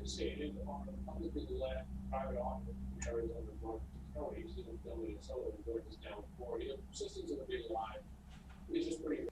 fixated on the publicly let private office in Arizona, North counties, in Minnesota, and Georgia's down Florida. Systems of a big lie. It's just pretty.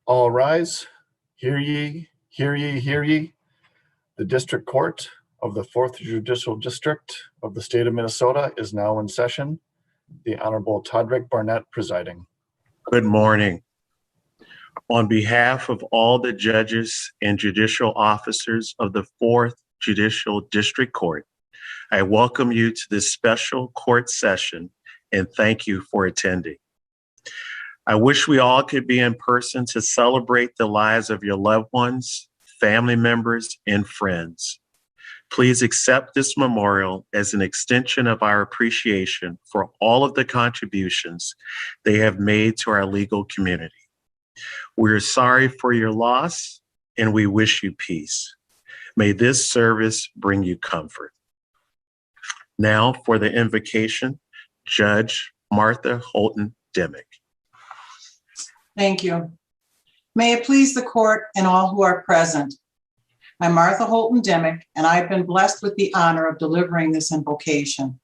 All rise. Hear ye, hear ye, hear ye. The District Court of the 4th Judicial District of the state of Minnesota is now in session. The Honorable Todrick Barnett presiding. Good morning. On behalf of all the judges and judicial officers of the 4th Judicial District Court, I welcome you to this special court session and thank you for attending. I wish we all could be in person to celebrate the lives of your loved ones, family members, and friends. Please accept this memorial as an extension of our appreciation for all of the contributions they have made to our legal community. We're sorry for your loss and we wish you peace. May this service bring you comfort. Now for the invocation, Judge Martha Holton Dimick. Thank you. May it please the court and all who are present. I'm Martha Holton Dimick, and I've been blessed with the honor of delivering this invocation.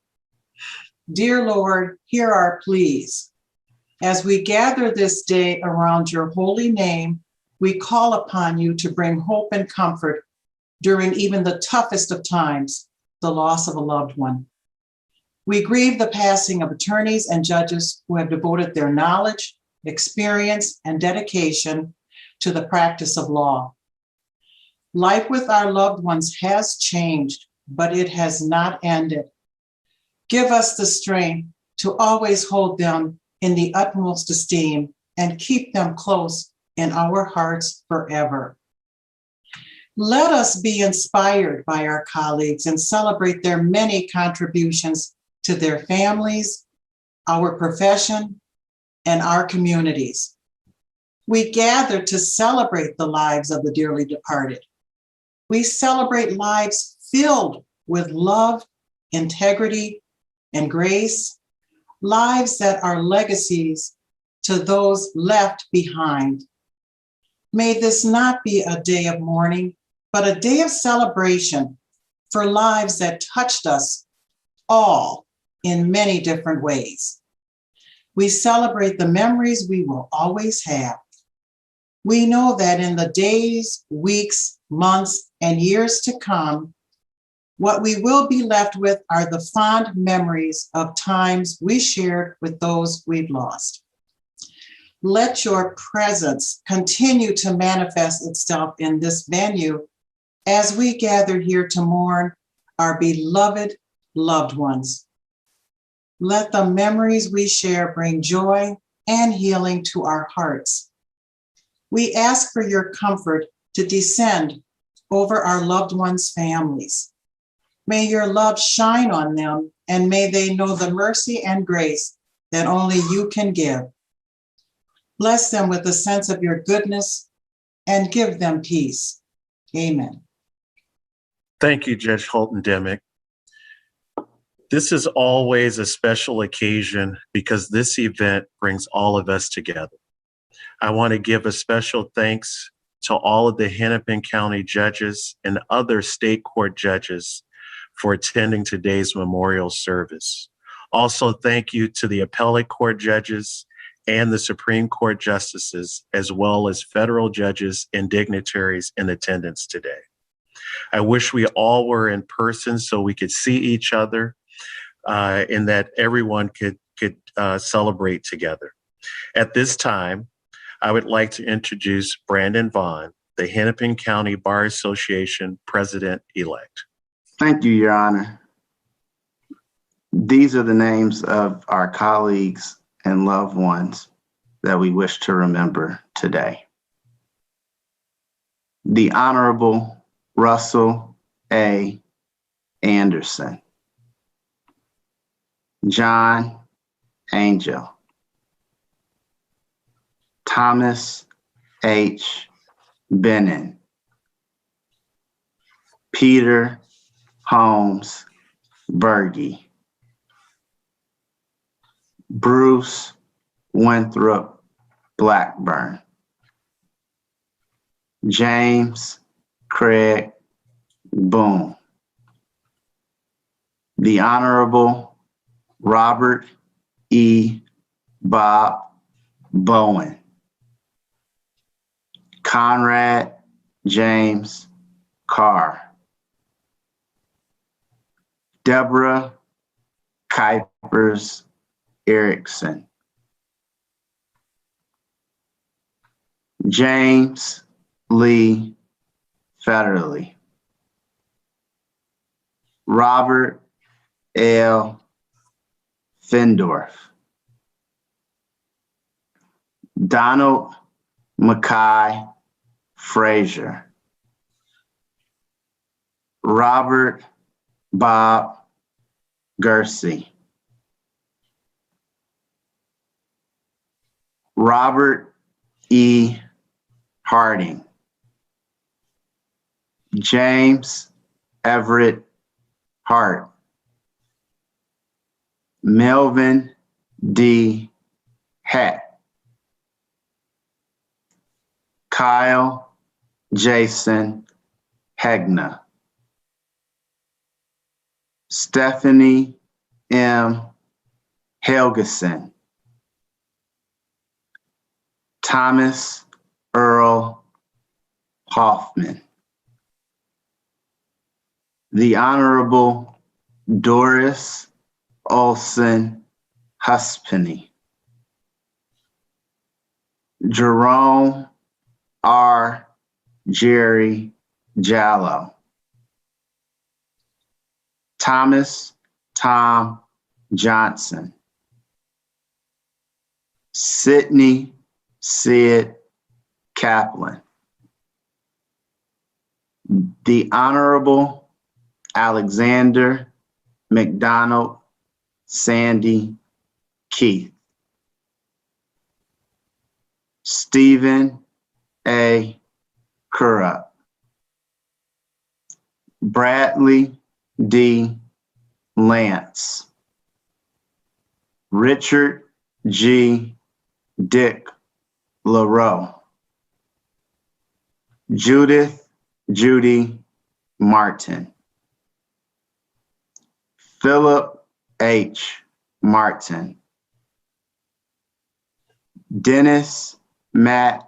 Dear Lord, hear our pleas. As we gather this day around your holy name, we call upon you to bring hope and comfort during even the toughest of times, the loss of a loved one. We grieve the passing of attorneys and judges who have devoted their knowledge, experience, and dedication to the practice of law. Life with our loved ones has changed, but it has not ended. Give us the strength to always hold them in the utmost esteem and keep them close in our hearts forever. Let us be inspired by our colleagues and celebrate their many contributions to their families, our profession, and our communities. We gather to celebrate the lives of the dearly departed. We celebrate lives filled with love, integrity, and grace, lives that are legacies to those left behind. May this not be a day of mourning, but a day of celebration for lives that touched us all in many different ways. We celebrate the memories we will always have. We know that in the days, weeks, months, and years to come, what we will be left with are the fond memories of times we shared with those we've lost. Let your presence continue to manifest itself in this venue as we gather here to mourn our beloved loved ones. Let the memories we share bring joy and healing to our hearts. We ask for your comfort to descend over our loved ones' families. May your love shine on them, and may they know the mercy and grace that only you can give. Bless them with a sense of your goodness and give them peace. Amen. Thank you, Judge Holton Dimick. This is always a special occasion because this event brings all of us together. I want to give a special thanks to all of the Hennepin County judges and other state court judges for attending today's memorial service. Also, thank you to the appellate court judges and the Supreme Court justices, as well as federal judges and dignitaries in attendance today. I wish we all were in person so we could see each other and that everyone could celebrate together. At this time, I would like to introduce Brandon Vaughn, the Hennepin County Bar Association President-elect. Thank you, Your Honor. These are the names of our colleagues and loved ones that we wish to remember today. The Honorable Russell A. Anderson, John Angel, Thomas H. Bennon, Peter Holmes Berge, Bruce Winthrop Blackburn, James Craig Boone, the Honorable Robert E. Bob Bowen, Conrad James Carr, Deborah Kuipers Erickson, James Lee Federley, Robert L. Findorf, Donald Mackay Frazier, Robert Bob Gersey, Robert E. Harding, James Everett Hart, Melvin D. Hatt, Kyle Jason Hegna, Stephanie M. Helgeson, Thomas Earl Hoffman, the Honorable Doris Olson Huspeny, Jerome R. Jerry Jallo, Thomas Tom Johnson, Sidney Sid Kaplan, the Honorable Alexander McDonald Sandy Keith, Stephen A. Currup, Bradley D. Lance, Richard G. Dick LaRoe, Judith Judy Martin, Philip H. Martin, Dennis Matt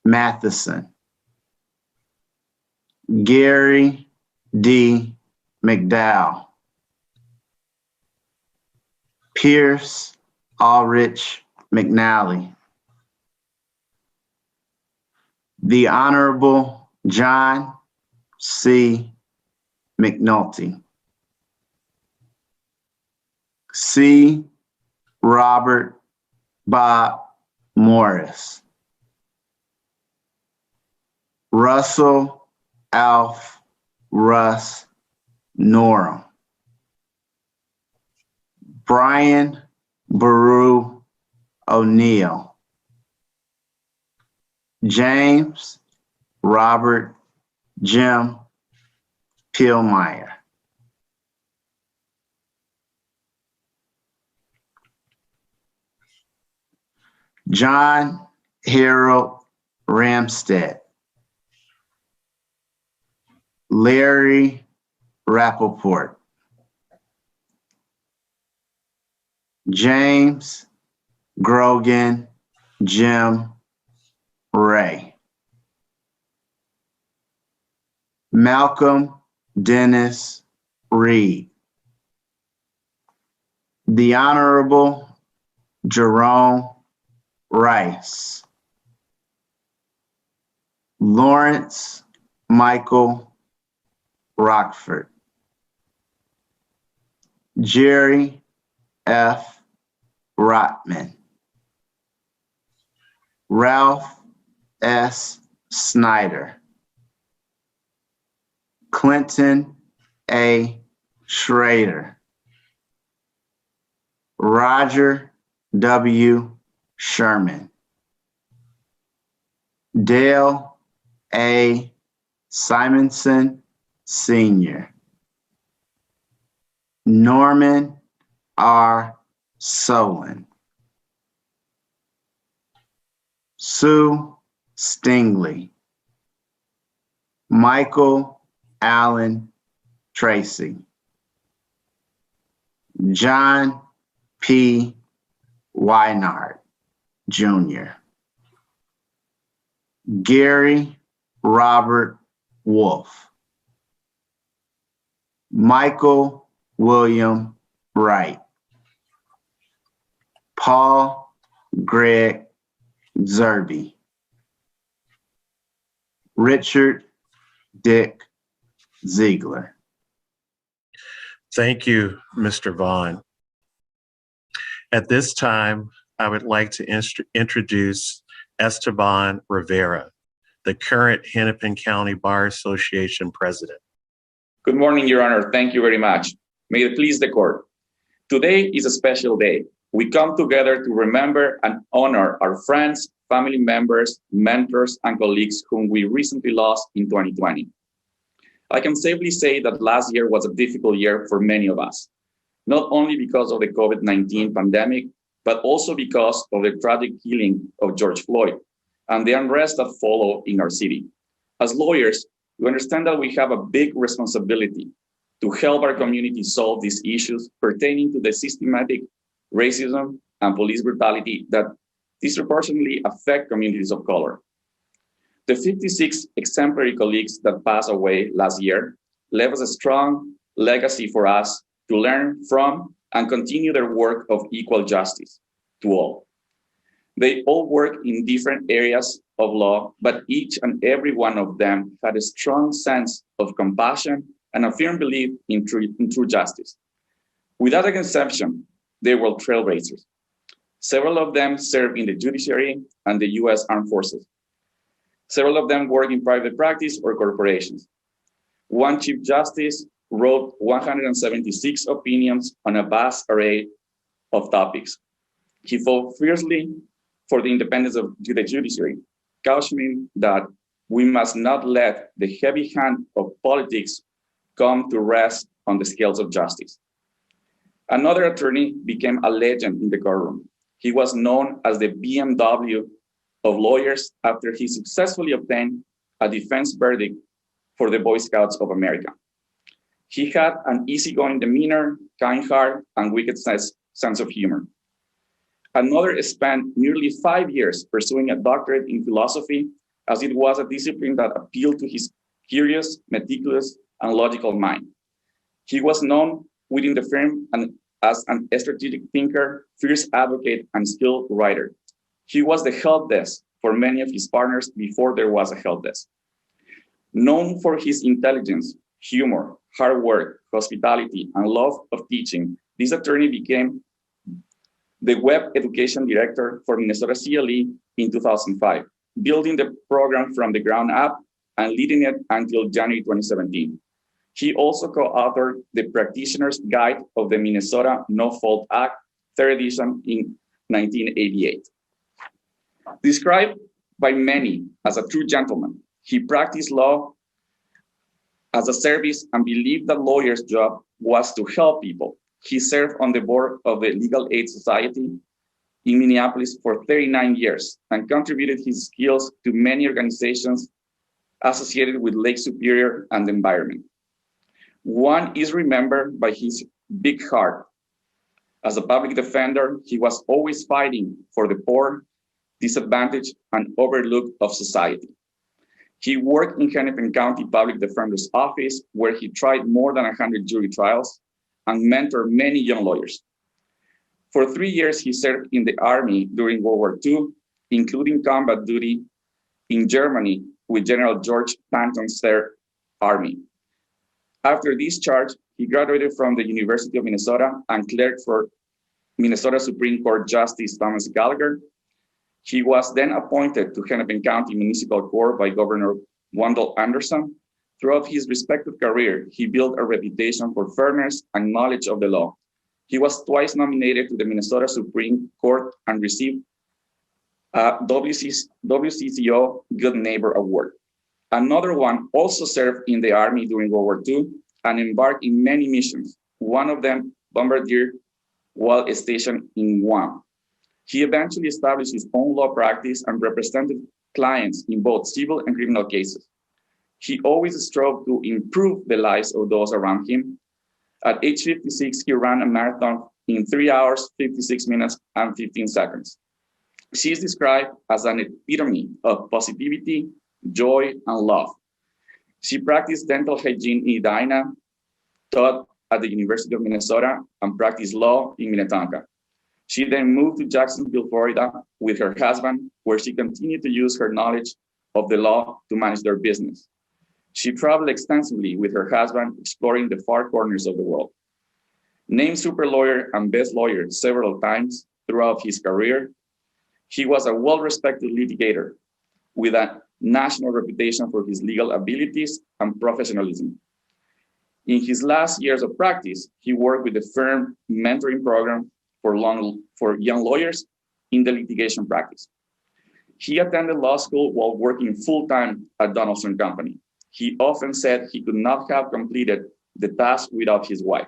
Matheson, Gary D. McDowell, Pierce Ulrich McNally, the Honorable John C. McNulty, C. Robert Bob Morris, Russell Alf Russ Norum, Brian Baru O'Neill, James Robert Jim Pillmeyer, John Harold Ramstead, Larry Rappaport, James Grogan Jim Ray, Malcolm Dennis Reed, the Honorable Jerome Rice, Lawrence Michael Rockford, Jerry F. Rotman, Ralph S. Snyder, Clinton A. Schrader, Roger W. Sherman, Dale A. Simonson Sr., Norman R. Solon, Sue Stingley, Michael Allen Tracy, John P. Weinard, Jr., Gary Robert Wolf, Michael William Wright, Paul Greg Zerby, Richard Dick Ziegler. Thank you, Mr. Vaughn. At this time, I would like to introduce Esteban Rivera, the current Hennepin County Bar Association president. Good morning, Your Honor. Thank you very much. May it please the court. Today is a special day. We come together to remember and honor our friends, family members, mentors, and colleagues whom we recently lost in 2020. I can safely say that last year was a difficult year for many of us, not only because of the COVID-19 pandemic, but also because of the tragic killing of George Floyd, and the unrest that follow in our city. As lawyers, we understand that we have a big responsibility to help our community solve these issues pertaining to the systematic racism and police brutality that disproportionately affect communities of color. The 56 exemplary colleagues that passed away last year left us a strong legacy for us to learn from and continue their work of equal justice to all. They all work in different areas of law, but each and every one of them had a strong sense of compassion and a firm belief in true justice. Without an exception, they were trailblazers. Several of them served in the judiciary and the U.S. Armed Forces. Several of them work in private practice or corporations. One Chief Justice wrote 176 opinions on a vast array of topics. He fought fiercely for the independence of the judiciary, cautioning that we must not let the heavy hand of politics come to rest on the scales of justice. Another attorney became a legend in the courtroom. He was known as the BMW of lawyers after he successfully obtained a defense verdict for the Boy Scouts of America. He had an easygoing demeanor, kind heart, and wicked sense of humor. Another spent nearly 5 years pursuing a doctorate in philosophy, as it was a discipline that appealed to his curious, meticulous, and logical mind. He was known within the firm as an strategic thinker, fierce advocate, and skilled writer. He was the help desk for many of his partners before there was a help desk. Known for his intelligence, humor, hard work, hospitality, and love of teaching, this attorney became the web education director for Minnesota CLE in 2005, building the program from the ground up and leading it until January 2017. He also co-authored the Practitioner's Guide of the Minnesota No Fault Act, 3rd edition in 1988. Described by many as a true gentleman, he practiced law as a service and believed that lawyers' job was to help people. He served on the board of the Legal Aid Society in Minneapolis for 39 years and contributed his skills to many organizations associated with Lake Superior and the environment. One is remembered by his big heart. As a public defender, he was always fighting for the poor, disadvantaged, and overlooked of society. He worked in Hennepin County Public Defender's Office, where he tried more than 100 jury trials and mentored many young lawyers. For 3 years, he served in the Army during World War II, including combat duty in Germany with General George Patton's Third Army. After discharge, he graduated from the University of Minnesota and clerked for Minnesota Supreme Court Justice Thomas Gallagher. He was then appointed to Hennepin County Municipal Court by Governor Wendell Anderson. Throughout his respective career, he built a reputation for fairness and knowledge of the law. He was twice nominated to the Minnesota Supreme Court and received a WCCO Good Neighbor Award. Another one also served in the Army during World War II and embarked in many missions, one of them bombardier while stationed in Guam. He eventually established his own law practice and represented clients in both civil and criminal cases. He always strove to improve the lives of those around him. At age 56, he ran a marathon in 3 hours, 56 minutes, and 15 seconds. She is described as an epitome of positivity, joy, and love. She practiced dental hygiene in Edina, taught at the University of Minnesota, and practiced law in Minnetonka. She then moved to Jacksonville, Florida with her husband, where she continued to use her knowledge of the law to manage their business. She traveled extensively with her husband, exploring the far corners of the world. Named super lawyer and best lawyer several times throughout his career, he was a well-respected litigator with a national reputation for his legal abilities and professionalism. In his last years of practice, he worked with the firm mentoring program for young lawyers in the litigation practice. He attended law school while working full-time at Donaldson Company. He often said he could not have completed the task without his wife.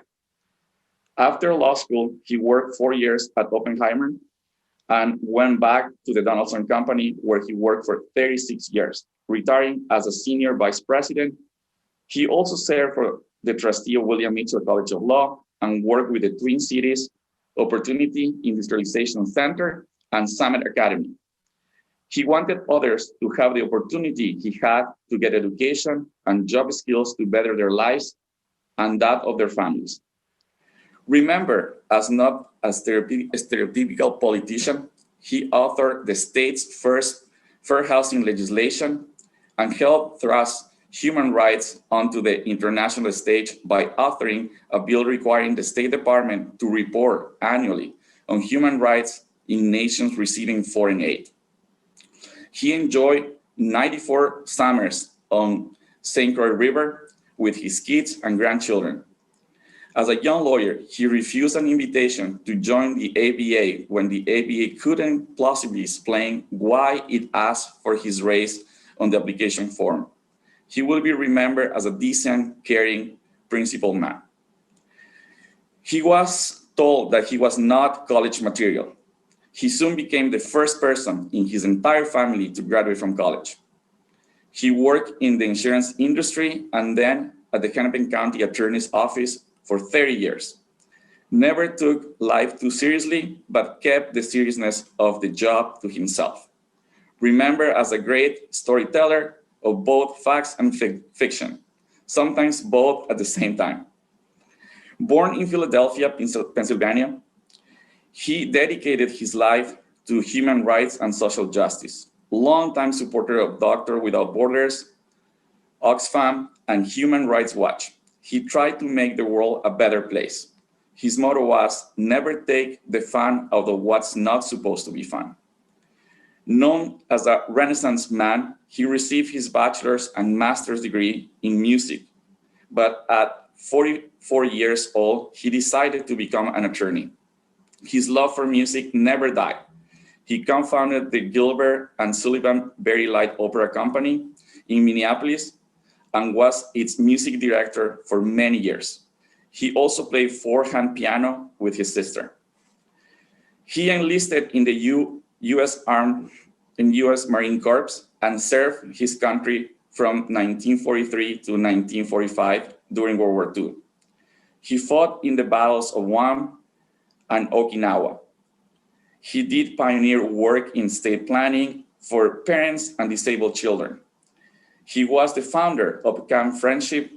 After law school, he worked 4 years at Oppenheimer and went back to the Donaldson Company, where he worked for 36 years, retiring as a senior vice president. He also served for the trustee of William Mitchell College of Law and worked with the Twin Cities Opportunity Industrialization Center and Summit Academy. He wanted others to have the opportunity he had to get education and job skills to better their lives and that of their families. Remember, as not a stereotypical politician, he authored the state's first fair housing legislation and helped thrust human rights onto the international stage by authoring a bill requiring the State Department to report annually on human rights in nations receiving foreign aid. He enjoyed 94 summers on St. Croix River with his kids and grandchildren. As a young lawyer, he refused an invitation to join the ABA when the ABA couldn't plausibly explain why it asked for his race on the application form. He will be remembered as a decent, caring, principled man. He was told that he was not college material. He soon became the first person in his entire family to graduate from college. He worked in the insurance industry and then at the Hennepin County Attorney's Office for 30 years. Never took life too seriously, but kept the seriousness of the job to himself. Remembered as a great storyteller of both facts and fiction, sometimes both at the same time. Born in Philadelphia, Pennsylvania, he dedicated his life to human rights and social justice. Longtime supporter of Doctors Without Borders, Oxfam, and Human Rights Watch. He tried to make the world a better place. His motto was, never take the fun out of what's not supposed to be fun. Known as a Renaissance man, he received his bachelor's and master's degree in music. But at 44 years old, he decided to become an attorney. His love for music never died. He co-founded the Gilbert and Sullivan Very Light Opera Company in Minneapolis and was its music director for many years. He also played four-hand piano with his sister. He enlisted in the U.S. Marine Corps and served his country from 1943 to 1945 during World War II. He fought in the battles of Guam and Okinawa. He did pioneer work in state planning for parents and disabled children. He was the founder of Camp Friendship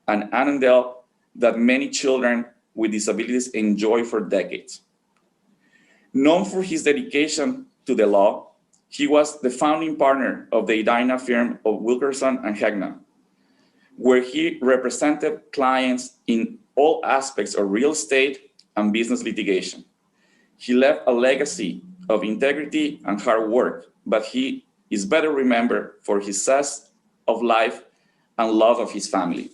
and Annandale that many children with disabilities enjoy for decades. Known for his dedication to the law, he was the founding partner of the Edina firm of Wilkerson and Hegna, where he represented clients in all aspects of real estate and business litigation. He left a legacy of integrity and hard work, but he is better remembered for his zest of life and love of his family.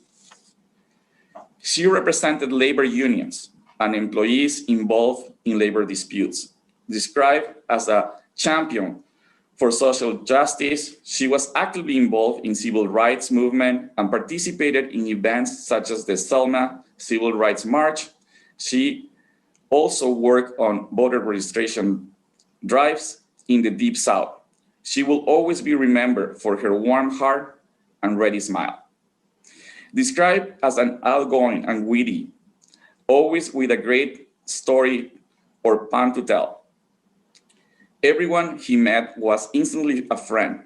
She represented labor unions and employees involved in labor disputes. Described as a champion for social justice, she was actively involved in civil rights movement and participated in events such as the Selma Civil Rights March. She also worked on voter registration drives in the Deep South. She will always be remembered for her warm heart and ready smile. Described as an outgoing and witty, always with a great story or pun to tell. Everyone he met was instantly a friend.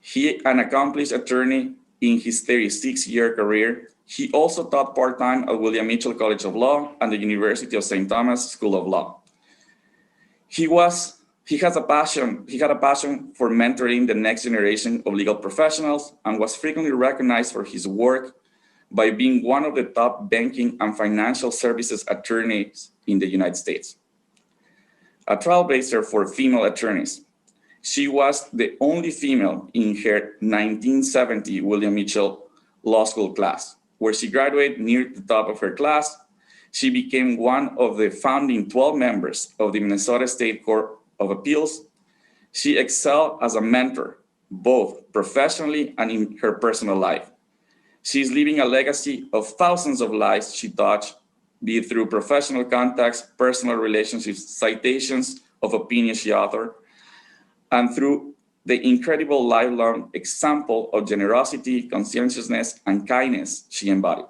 He an accomplished attorney in his 36-year career. He also taught part-time at William Mitchell College of Law and the University of St. Thomas School of Law. He had a passion for mentoring the next generation of legal professionals and was frequently recognized for his work by being one of the top banking and financial services attorneys in the United States. A trailblazer for female attorneys. She was the only female in her 1970 William Mitchell Law School class, where she graduated near the top of her class. She became one of the founding 12 members of the Minnesota State Court of Appeals. She excelled as a mentor, both professionally and in her personal life. She is leaving a legacy of thousands of lives she touched, be it through professional contacts, personal relationships, citations of opinions she authored, and through the incredible lifelong example of generosity, conscientiousness, and kindness she embodied.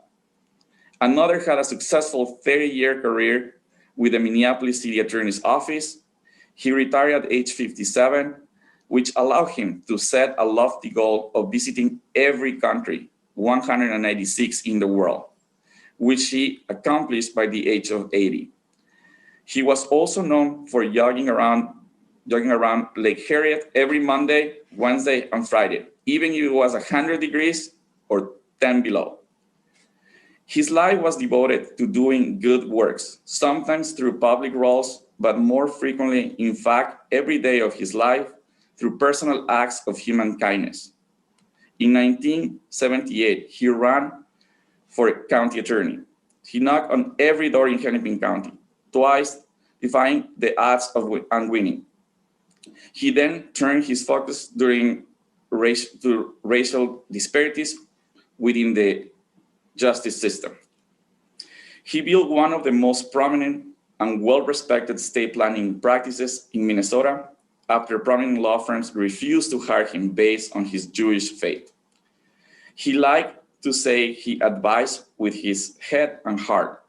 Another had a successful 30-year career with the Minneapolis City Attorney's Office. He retired at age 57, which allowed him to set a lofty goal of visiting every country, 196 in the world, which he accomplished by the age of 80. He was also known for jogging around Lake Harriet every Monday, Wednesday, and Friday, even if it was 100 degrees or 10 below. His life was devoted to doing good works, sometimes through public roles, but more frequently, in fact, every day of his life, through personal acts of human kindness. In 1978, he ran for county attorney. He knocked on every door in Hennepin County, twice defying the odds of winning. He then turned his focus to racial disparities within the justice system. He built one of the most prominent and well-respected state planning practices in Minnesota after prominent law firms refused to hire him based on his Jewish faith. He liked to say he advised with his head and heart.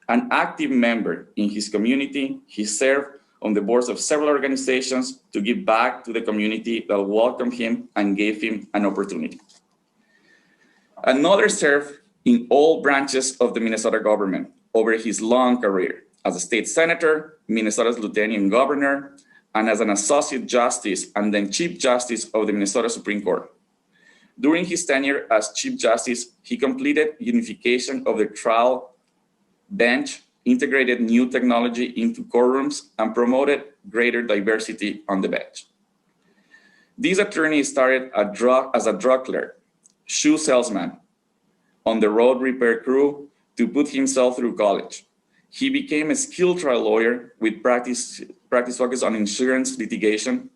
An active member in his community, he served on the boards of several organizations to give back to the community that welcomed him and gave him an opportunity. Another served in all branches of the Minnesota government over his long career as a state senator, Minnesota's lieutenant governor, and as an associate justice and then chief justice of the Minnesota Supreme Court. During his tenure as chief justice, he completed unification of the trial bench, integrated new technology into courtrooms, and promoted greater diversity on the bench. This attorney started as a drug clerk, shoe salesman, on the road repair crew to put himself through college. He became a skilled trial lawyer with practice focused on insurance litigation.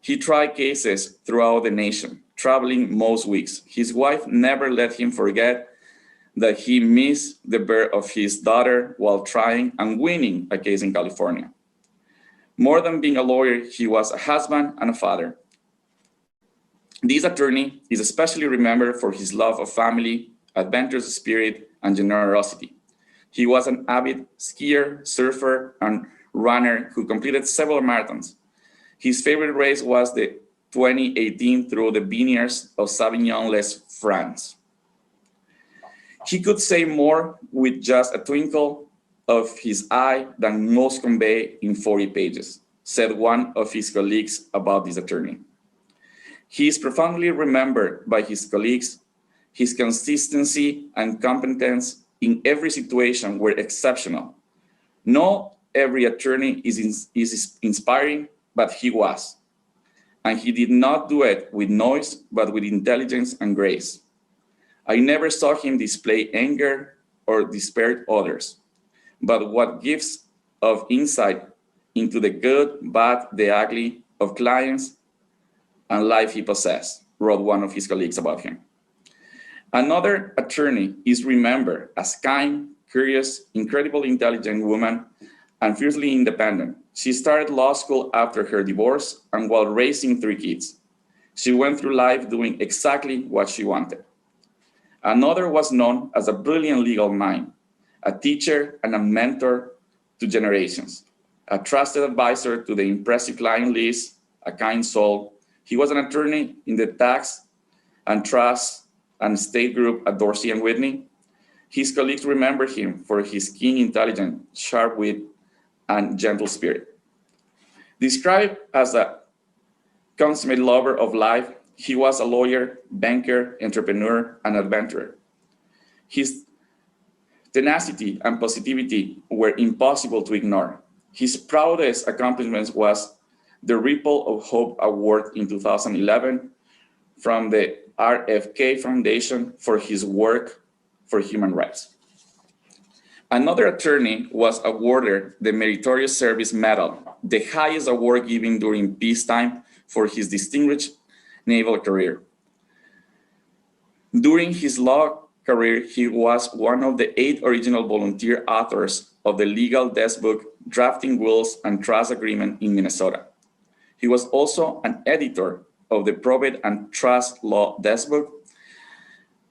He tried cases throughout the nation, traveling most weeks. His wife never let him forget that he missed the birth of his daughter while trying and winning a case in California. More than being a lawyer, he was a husband and a father. This attorney is especially remembered for his love of family, adventurous spirit, and generosity. He was an avid skier, surfer, and runner who completed several marathons. His favorite race was the 2018 through the vineyards of Sauvignon-les France. He could say more with just a twinkle of his eye than most convey in 40 pages, said one of his colleagues about this attorney. He is profoundly remembered by his colleagues. His consistency and competence in every situation were exceptional. Not every attorney is inspiring, but he was. And he did not do it with noise, but with intelligence and grace. I never saw him display anger or disparage others, but what gives of insight into the good, bad, the ugly of clients and life he possessed, wrote one of his colleagues about him. Another attorney is remembered as kind, curious, incredibly intelligent woman, and fiercely independent. She started law school after her divorce and while raising 3 kids. She went through life doing exactly what she wanted. Another was known as a brilliant legal mind, a teacher and a mentor to generations, a trusted advisor to the impressive client list, a kind soul. He was an attorney in the tax and trust and state group at Dorsey and Whitney. His colleagues remember him for his keen intelligence, sharp wit, and gentle spirit. Described as a consummate lover of life, he was a lawyer, banker, entrepreneur, and adventurer. His tenacity and positivity were impossible to ignore. His proudest accomplishment was the Ripple of Hope Award in 2011 from the RFK Foundation for his work for human rights. Another attorney was awarded the Meritorious Service Medal, the highest award given during peacetime, for his distinguished naval career. During his law career, he was one of the 8 original volunteer authors of the legal desk book drafting wills and trust agreement in Minnesota. He was also an editor of the Probate and Trust Law Desk Book.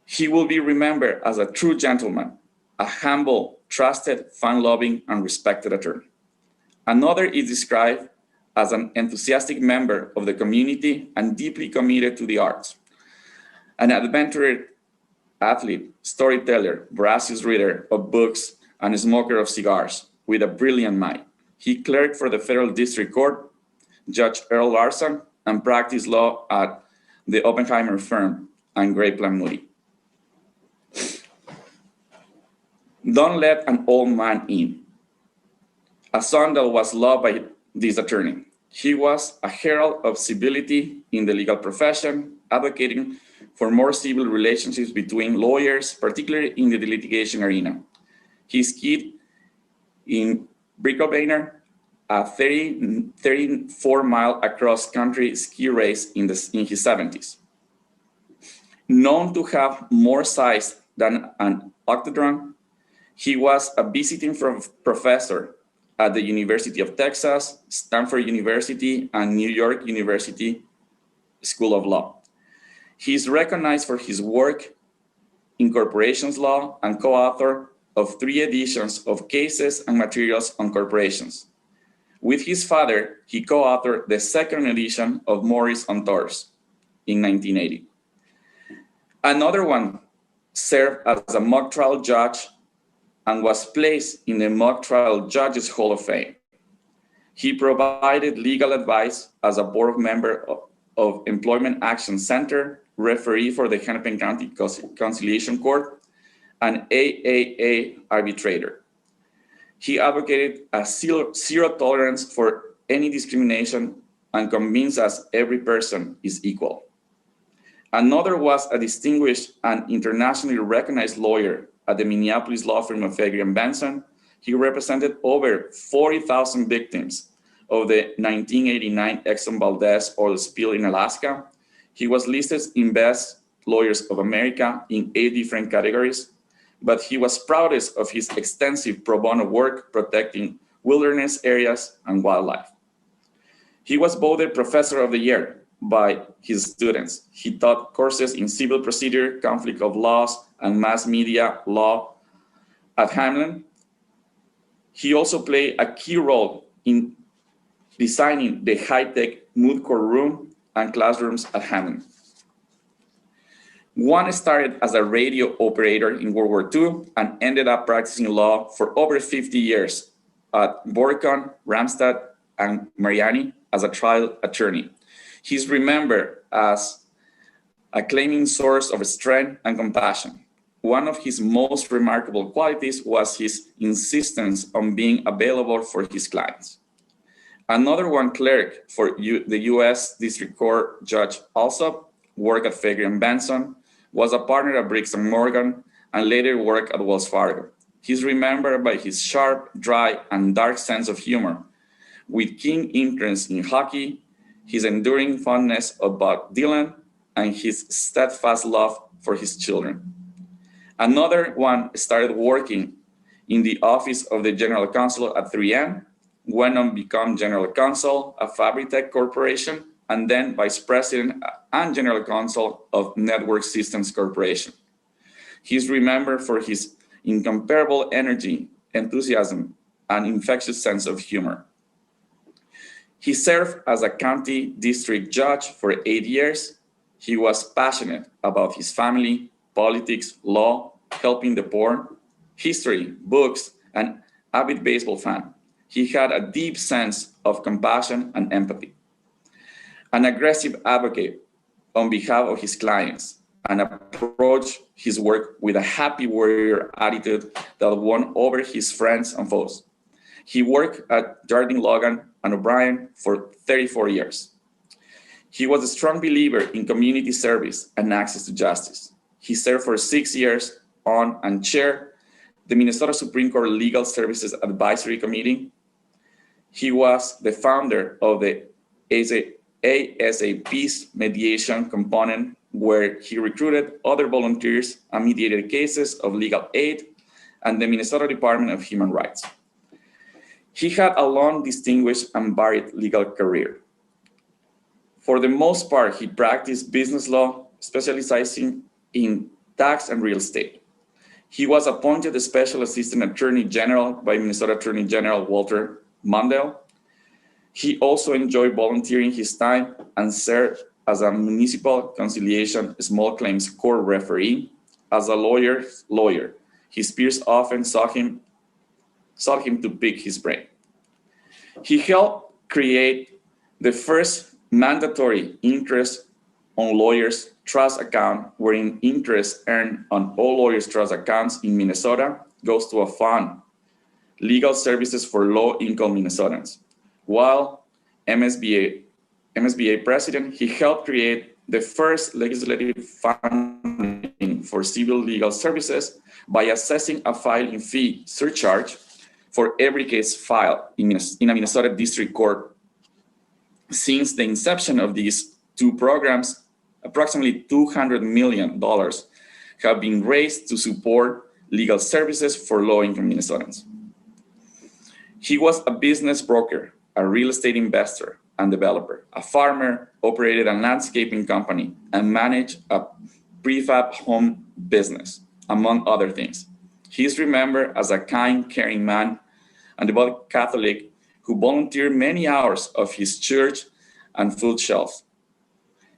He will be remembered as a true gentleman, a humble, trusted, fun-loving, and respected attorney. Another is described as an enthusiastic member of the community and deeply committed to the arts. An adventurous athlete, storyteller, voracious reader of books, and a smoker of cigars with a brilliant mind. He clerked for the Federal District Court, Judge Earl Larson, and practiced law at the Oppenheimer firm and Great Plan Moody. Don't Let an Old Man In, a song that was loved by this attorney. He was a herald of civility in the legal profession, advocating for more civil relationships between lawyers, particularly in the litigation arena. He skied in Bricklebanner, a 34-mile across-country ski race in his 70s. Known to have more size than an octodron, he was a visiting professor at the University of Texas, Stanford University, and New York University School of Law. He is recognized for his work in corporations law and co-author of 3 editions of Cases and Materials on Corporations. With his father, he co-authored the 2nd edition of Morris on Tort in 1980. Another one served as a mock trial judge and was placed in the Mock Trial Judges Hall of Fame. He provided legal advice as a board member of Employment Action Center, referee for the Hennepin County Conciliation Court, and AAA arbitrator. He advocated a zero tolerance for any discrimination and convinced us every person is equal. Another was a distinguished and internationally recognized lawyer at the Minneapolis law firm of Fager and Benson. He represented over 40,000 victims of the 1989 Exxon Valdez oil spill in Alaska. He was listed in Best Lawyers of America in 8 different categories, but he was proudest of his extensive pro bono work protecting wilderness areas and wildlife. He was voted Professor of the Year by his students. He taught courses in civil procedure, conflict of laws, and mass media law at Hamlin. He also played a key role in designing the high-tech moot court room and classrooms at Hamlin. One started as a radio operator in World War II and ended up practicing law for over 50 years at Boricon, Ramstad, and Mariani as a trial attorney. He's remembered as a claiming source of strength and compassion. One of his most remarkable qualities was his insistence on being available for his clients. Another one, clerk for the U.S. District Court Judge Alsop, worked at Fager and Benson, was a partner at Briggs & Morgan, and later worked at Wells Fargo. He's remembered by his sharp, dry, and dark sense of humor, with keen interest in hockey, his enduring fondness of Bob Dylan, and his steadfast love for his children. Another one started working in the office of the General Counsel at 3M, went on to become General Counsel of Fabritech Corporation, and then Vice President and General Counsel of Network Systems Corporation. He's remembered for his incomparable energy, enthusiasm, and infectious sense of humor. He served as a county district judge for 8 years. He was passionate about his family, politics, law, helping the poor, history, books, and avid baseball fan. He had a deep sense of compassion and empathy. An aggressive advocate on behalf of his clients, and approached his work with a happy warrior attitude that won over his friends and foes. He worked at Jardine Logan and O'Brien for 34 years. He was a strong believer in community service and access to justice. He served for 6 years on and chaired the Minnesota Supreme Court Legal Services Advisory Committee. He was the founder of the ASAP's mediation component, where he recruited other volunteers and mediated cases of legal aid, and the Minnesota Department of Human Rights. He had a long, distinguished, and varied legal career. For the most part, he practiced business law, specializing in tax and real estate. He was appointed the Special Assistant Attorney General by Minnesota Attorney General Walter Mondale. He also enjoyed volunteering his time and served as a municipal conciliation small claims court referee. As a lawyer's lawyer, his peers often sought him to pick his brain. He helped create the first mandatory interest on lawyers' trust account, wherein interest earned on all lawyers' trust accounts in Minnesota goes to a fund, Legal Services for Low-Income Minnesotans. While MSBA president, he helped create the first legislative funding for civil legal services by assessing a filing fee surcharge for every case filed in a Minnesota District Court. Since the inception of these two programs, approximately $200 million have been raised to support legal services for low-income Minnesotans. He was a business broker, a real estate investor and developer, a farmer, operated a landscaping company, and managed a prefab home business, among other things. He is remembered as a kind, caring man and devout Catholic who volunteered many hours of his church and food shelves.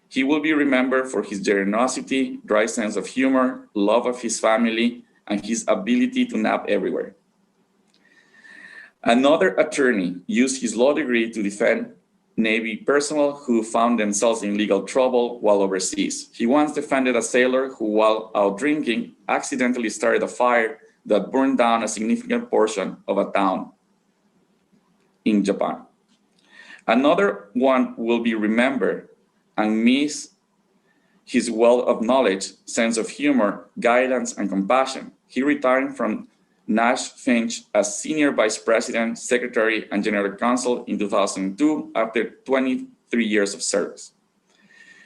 He will be remembered for his generosity, dry sense of humor, love of his family, and his ability to nap everywhere. Another attorney used his law degree to defend Navy personnel who found themselves in legal trouble while overseas. He once defended a sailor who, while out drinking, accidentally started a fire that burned down a significant portion of a town in Japan. Another one will be remembered and miss his wealth of knowledge, sense of humor, guidance, and compassion. He retired from Nash Finch as Senior Vice President, Secretary, and General Counsel in 2002 after 23 years of service.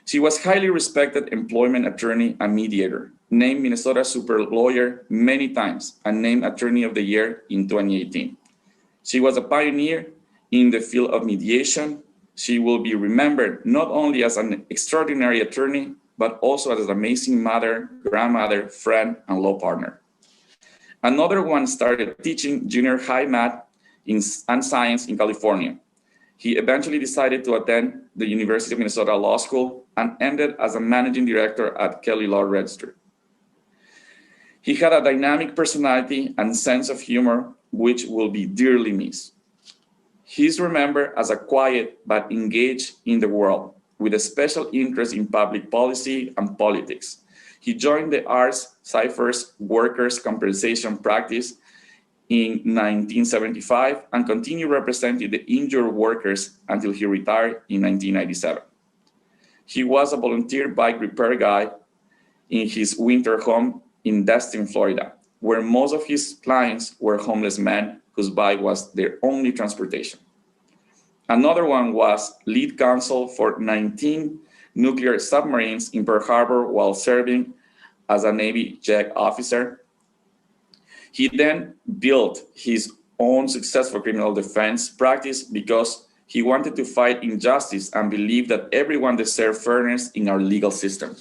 She was highly respected employment attorney and mediator, named Minnesota Super Lawyer many times, and named Attorney of the Year in 2018. She was a pioneer in the field of mediation. She will be remembered not only as an extraordinary attorney, but also as an amazing mother, grandmother, friend, and law partner. Another one started teaching junior high math and science in California. He eventually decided to attend the University of Minnesota Law School and ended as a managing director at Kelly Law Register. He had a dynamic personality and sense of humor, which will be dearly missed. He is remembered as a quiet but engaged in the world, with a special interest in public policy and politics. He joined the Arts Cyphers Workers' Compensation Practice in 1975 and continued representing the injured workers until he retired in 1997. He was a volunteer bike repair guy in his winter home in Destin, Florida, where most of his clients were homeless men whose bike was their only transportation. Another one was lead counsel for 19 nuclear submarines in Pearl Harbor while serving as a Navy JAG officer. He then built his own successful criminal defense practice because he wanted to fight injustice and believed that everyone deserved fairness in our legal system.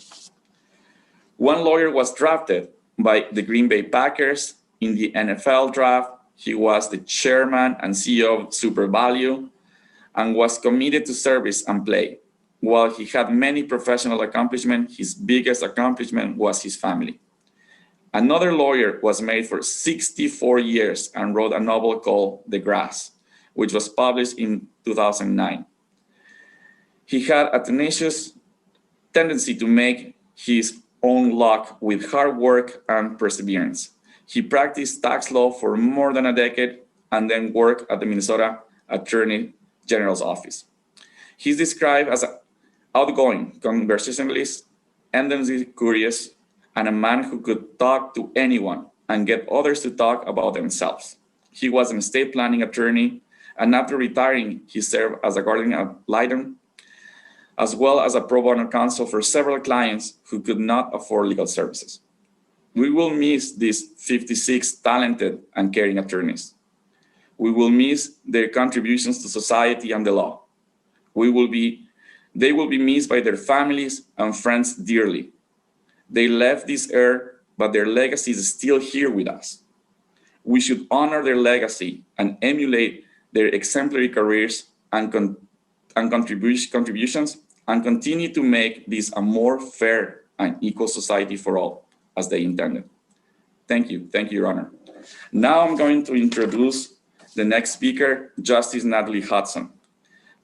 One lawyer was drafted by the Green Bay Packers in the NFL draft. He was the chairman and CEO of Super Value and was committed to service and play. While he had many professional accomplishments, his biggest accomplishment was his family. Another lawyer was married for 64 years and wrote a novel called The Grass, which was published in 2009. He had a tenacious tendency to make his own luck with hard work and perseverance. He practiced tax law for more than a decade and then worked at the Minnesota Attorney General's office. He's described as an outgoing conversationalist, endlessly curious, and a man who could talk to anyone and get others to talk about themselves. He was an estate planning attorney, and after retiring, he served as a guardian ad litem, as well as a pro bono counsel for several clients who could not afford legal services. We will miss these 56 talented and caring attorneys. We will miss their contributions to society and the law. They will be missed by their families and friends dearly. They left this earth, but their legacy is still here with us. We should honor their legacy and emulate their exemplary careers and contributions, and continue to make this a more fair and equal society for all, as they intended. Thank you, Your Honor. Now I'm going to introduce the next speaker, Justice Natalie Hudson.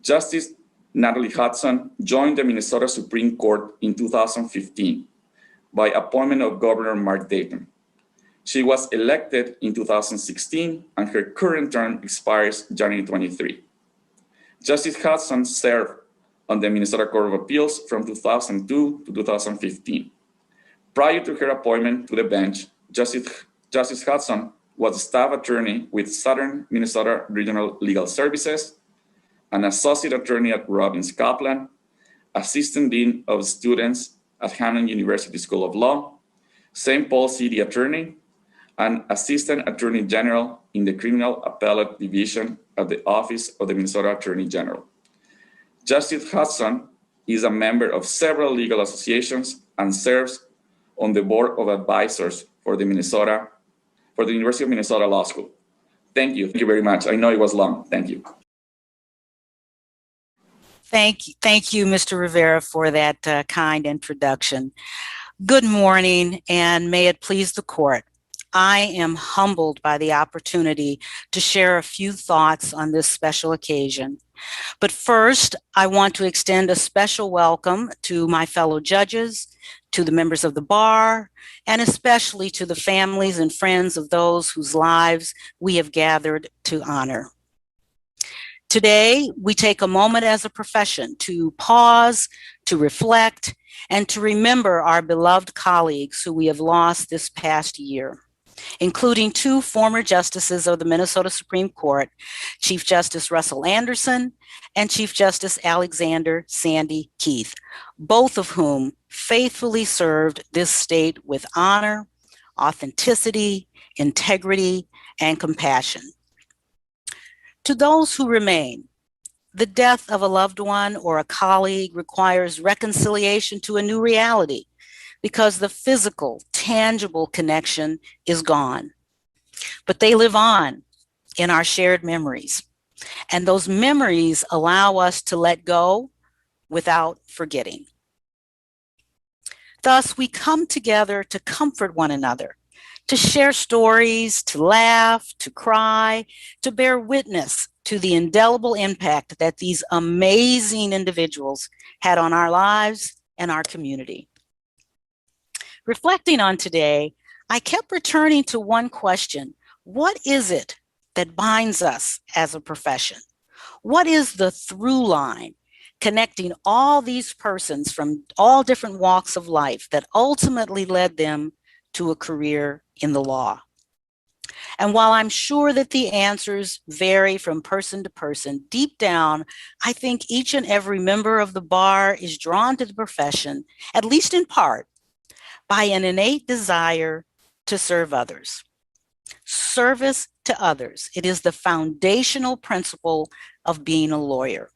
Justice Natalie Hudson joined the Minnesota Supreme Court in 2015 by appointment of Governor Mark Dayton. She was elected in 2016, and her current term expires January 23. Justice Hudson served on the Minnesota Court of Appeals from 2002 to 2015. Prior to her appointment to the bench, Justice Hudson was a staff attorney with Southern Minnesota Regional Legal Services, an associate attorney at Robbins Kaplan, assistant dean of students at Hamline University School of Law, St. Paul City attorney, and assistant attorney general in the Criminal Appellate Division of the Office of the Minnesota Attorney General. Justice Hudson is a member of several legal associations and serves on the board of advisors for the University of Minnesota Law School. Thank you very much. I know it was long. Thank you. Thank you, Mr. Rivera, for that kind introduction. Good morning, and may it please the court. I am humbled by the opportunity to share a few thoughts on this special occasion. But first, I want to extend a special welcome to my fellow judges, to the members of the bar, and especially to the families and friends of those whose lives we have gathered to honor. Today, we take a moment as a profession to pause, to reflect, and to remember our beloved colleagues who we have lost this past year, including two former justices of the Minnesota Supreme Court, Chief Justice Russell Anderson and Chief Justice Alexander Sandy Keith, both of whom faithfully served this state with honor, authenticity, integrity, and compassion. To those who remain, the death of a loved one or a colleague requires reconciliation to a new reality because the physical, tangible connection is gone. But they live on in our shared memories, and those memories allow us to let go without forgetting. Thus, we come together to comfort one another, to share stories, to laugh, to cry, to bear witness to the indelible impact that these amazing individuals had on our lives and our community. Reflecting on today, I kept returning to one question: what is it that binds us as a profession? What is the through line connecting all these persons from all different walks of life that ultimately led them to a career in the law? And while I'm sure that the answers vary from person to person, deep down, I think each and every member of the bar is drawn to the profession, at least in part, by an innate desire to serve others. Service to others. It is the foundational principle of being a lawyer.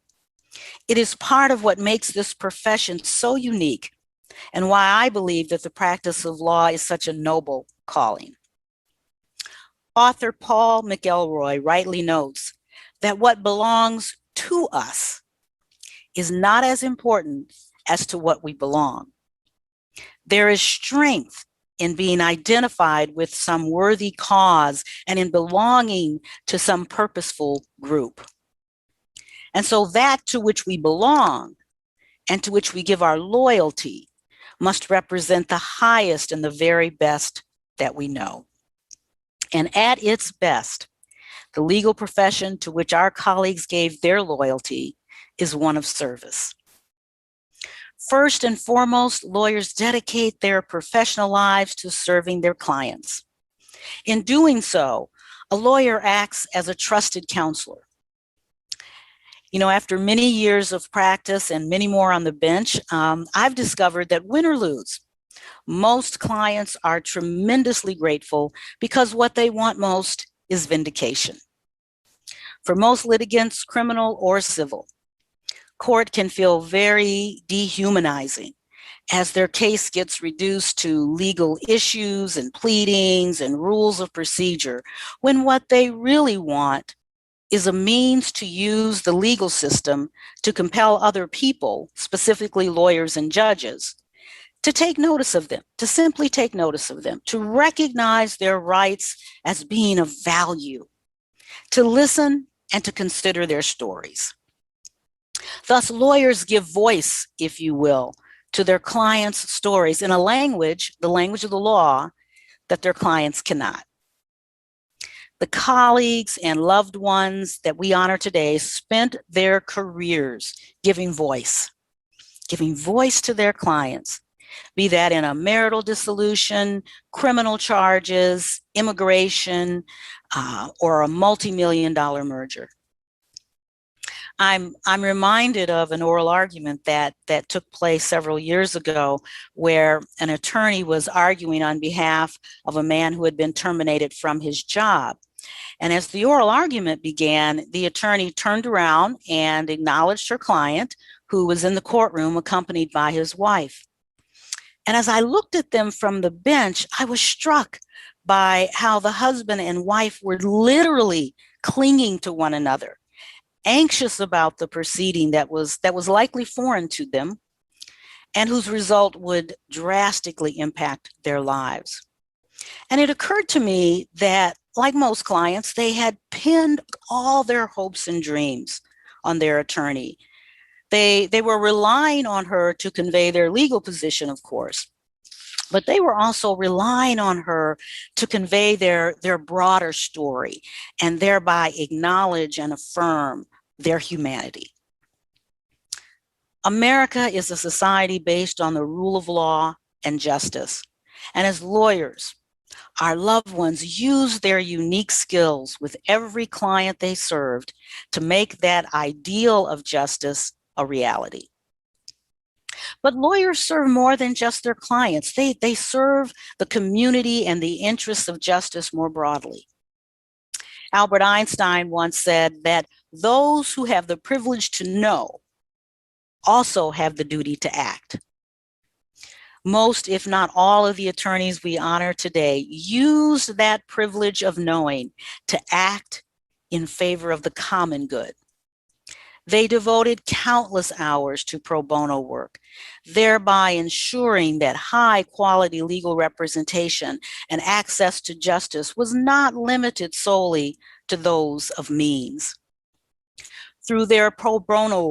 It is part of what makes this profession so unique and why I believe that the practice of law is such a noble calling. Author Paul McElroy rightly notes that what belongs to us is not as important as to what we belong. There is strength in being identified with some worthy cause and in belonging to some purposeful group. And so that to which we belong and to which we give our loyalty must represent the highest and the very best that we know. And at its best, the legal profession to which our colleagues gave their loyalty is one of service. First and foremost, lawyers dedicate their professional lives to serving their clients. In doing so, a lawyer acts as a trusted counselor. You know, after many years of practice and many more on the bench, I've discovered that win or lose, most clients are tremendously grateful because what they want most is vindication. For most litigants, criminal or civil, court can feel very dehumanizing as their case gets reduced to legal issues and pleadings and rules of procedure, when what they really want is a means to use the legal system to compel other people, specifically lawyers and judges, to take notice of them, to simply take notice of them, to recognize their rights as being of value, to listen and to consider their stories. Thus, lawyers give voice, if you will, to their clients' stories in a language, the language of the law, that their clients cannot. The colleagues and loved ones that we honor today spent their careers giving voice to their clients, be that in a marital dissolution, criminal charges, immigration, or a multi-million-dollar merger. I'm reminded of an oral argument that took place several years ago where an attorney was arguing on behalf of a man who had been terminated from his job. And as the oral argument began, the attorney turned around and acknowledged her client, who was in the courtroom accompanied by his wife. And as I looked at them from the bench, I was struck by how the husband and wife were literally clinging to one another, anxious about the proceeding that was likely foreign to them and whose result would drastically impact their lives. And it occurred to me that, like most clients, they had pinned all their hopes and dreams on their attorney. They were relying on her to convey their legal position, of course, but they were also relying on her to convey their broader story and thereby acknowledge and affirm their humanity. America is a society based on the rule of law and justice. And as lawyers, our loved ones use their unique skills with every client they served to make that ideal of justice a reality. But lawyers serve more than just their clients. They serve the community and the interests of justice more broadly. Albert Einstein once said that those who have the privilege to know also have the duty to act. Most, if not all, of the attorneys we honor today use that privilege of knowing to act in favor of the common good. They devoted countless hours to pro bono work, thereby ensuring that high-quality legal representation and access to justice was not limited solely to those of means. Through their pro bono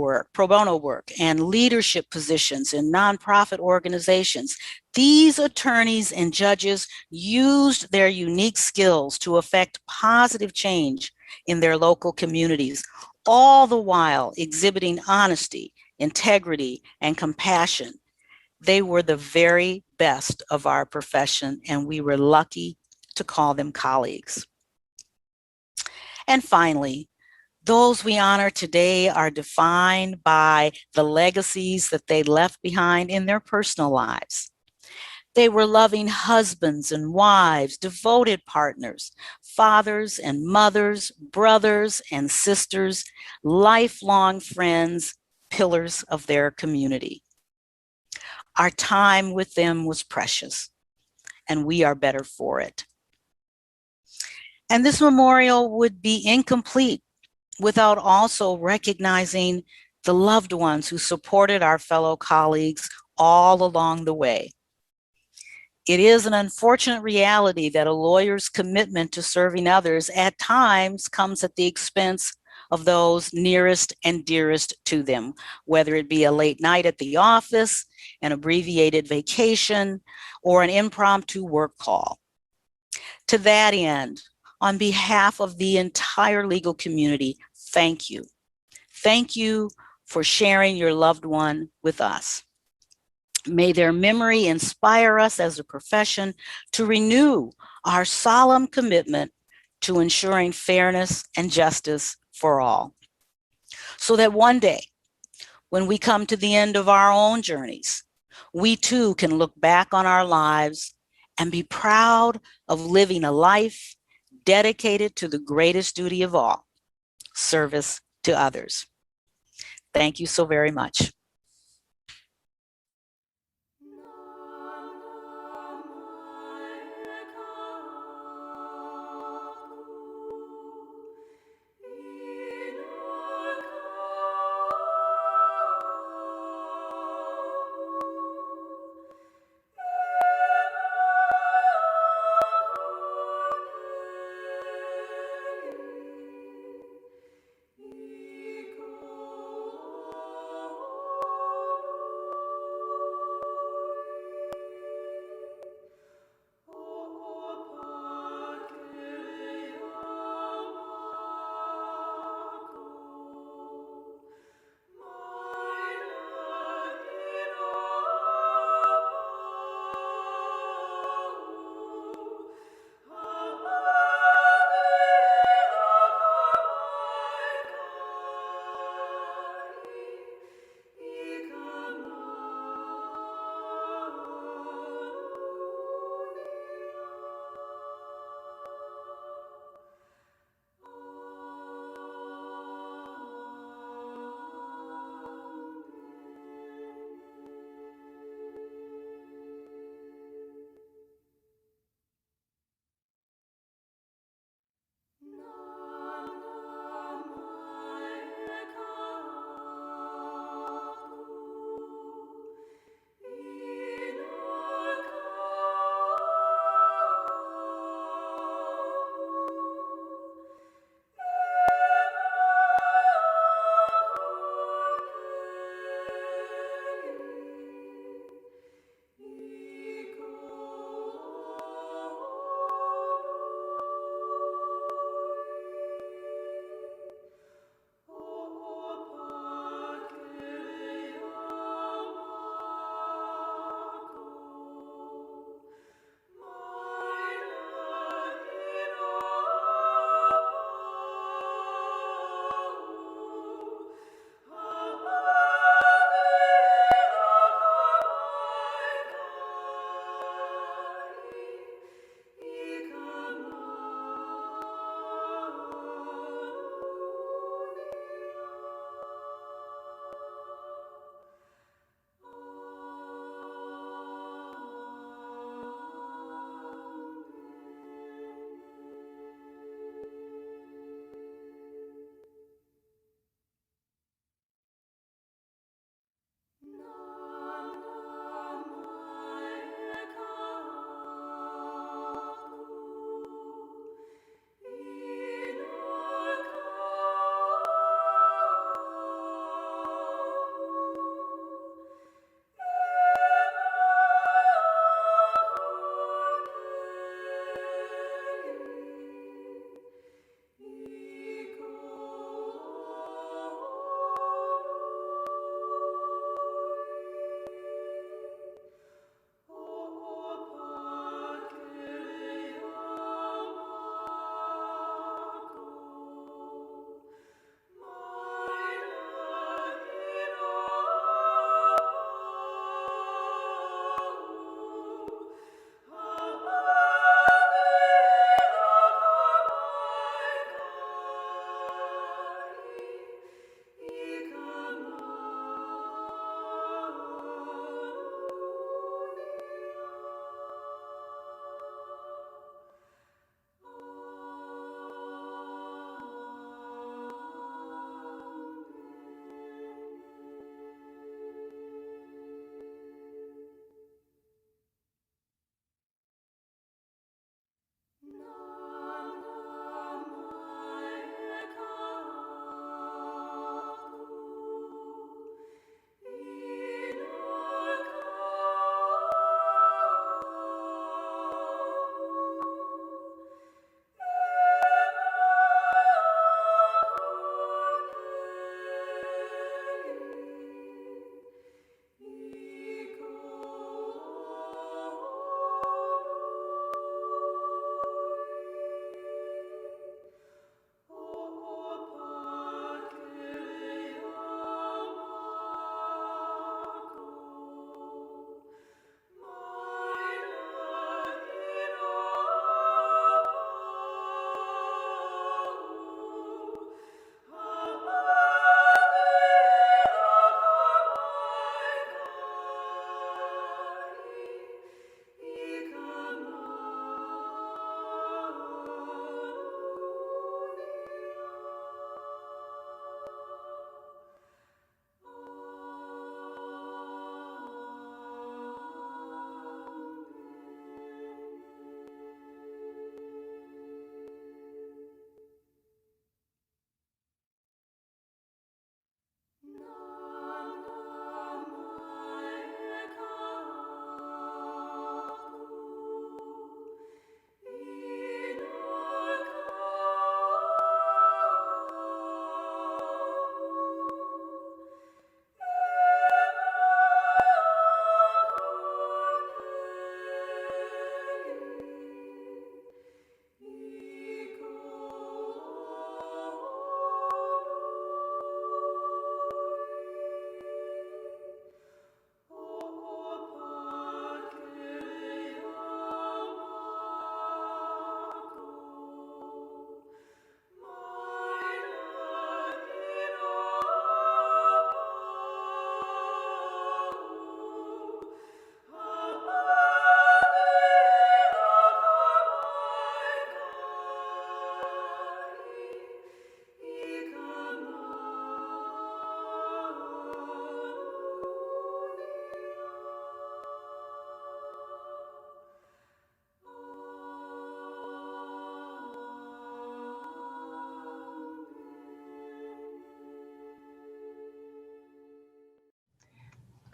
work and leadership positions in nonprofit organizations, these attorneys and judges used their unique skills to effect positive change in their local communities, all the while exhibiting honesty, integrity, and compassion. They were the very best of our profession, and we were lucky to call them colleagues. And finally, those we honor today are defined by the legacies that they left behind in their personal lives. They were loving husbands and wives, devoted partners, fathers and mothers, brothers and sisters, lifelong friends, pillars of their community. Our time with them was precious, and we are better for it. And this memorial would be incomplete without also recognizing the loved ones who supported our fellow colleagues all along the way. It is an unfortunate reality that a lawyer's commitment to serving others at times comes at the expense of those nearest and dearest to them, whether it be a late night at the office, an abbreviated vacation, or an impromptu work call. To that end, on behalf of the entire legal community, thank you. Thank you for sharing your loved one with us. May their memory inspire us as a profession to renew our solemn commitment to ensuring fairness and justice for all, so that one day, when we come to the end of our own journeys, we too can look back on our lives and be proud of living a life dedicated to the greatest duty of all, service to others. Thank you so very much.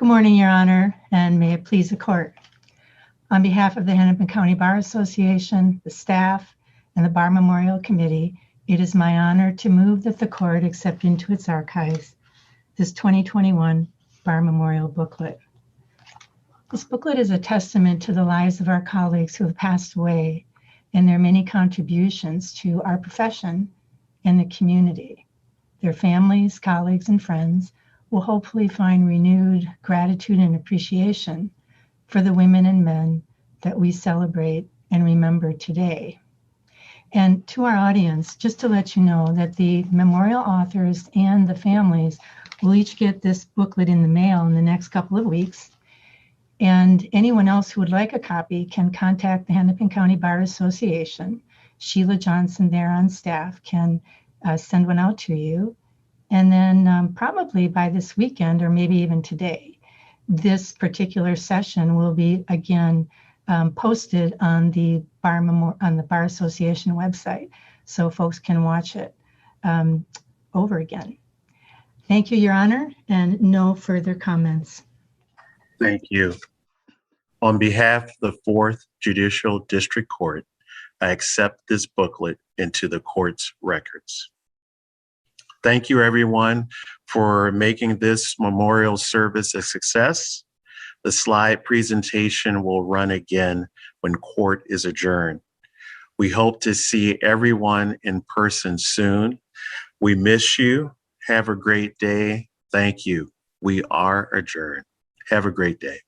Good morning, Your Honor, and may it please the court. On behalf of the Hennepin County Bar Association, the staff, and the Bar Memorial Committee, it is my honor to move that the court accept into its archives this 2021 Bar Memorial booklet. This booklet is a testament to the lives of our colleagues who have passed away and their many contributions to our profession and the community. Their families, colleagues, and friends will hopefully find renewed gratitude and appreciation for the women and men that we celebrate and remember today. And to our audience, just to let you know that the memorial authors and the families will each get this booklet in the mail in the next couple of weeks. And anyone else who would like a copy can contact the Hennepin County Bar Association. Sheila Johnson there on staff can send one out to you. And then probably by this weekend, or maybe even today, this particular session will be again posted on the Bar Association website, so folks can watch it over again. Thank you, Your Honor, and no further comments. Thank you. On behalf of the 4th Judicial District Court, I accept this booklet into the court's records. Thank you, everyone, for making this memorial service a success. The slide presentation will run again when court is adjourned. We hope to see everyone in person soon. We miss you. Have a great day. Thank you. We are adjourned. Have a great day.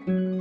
you.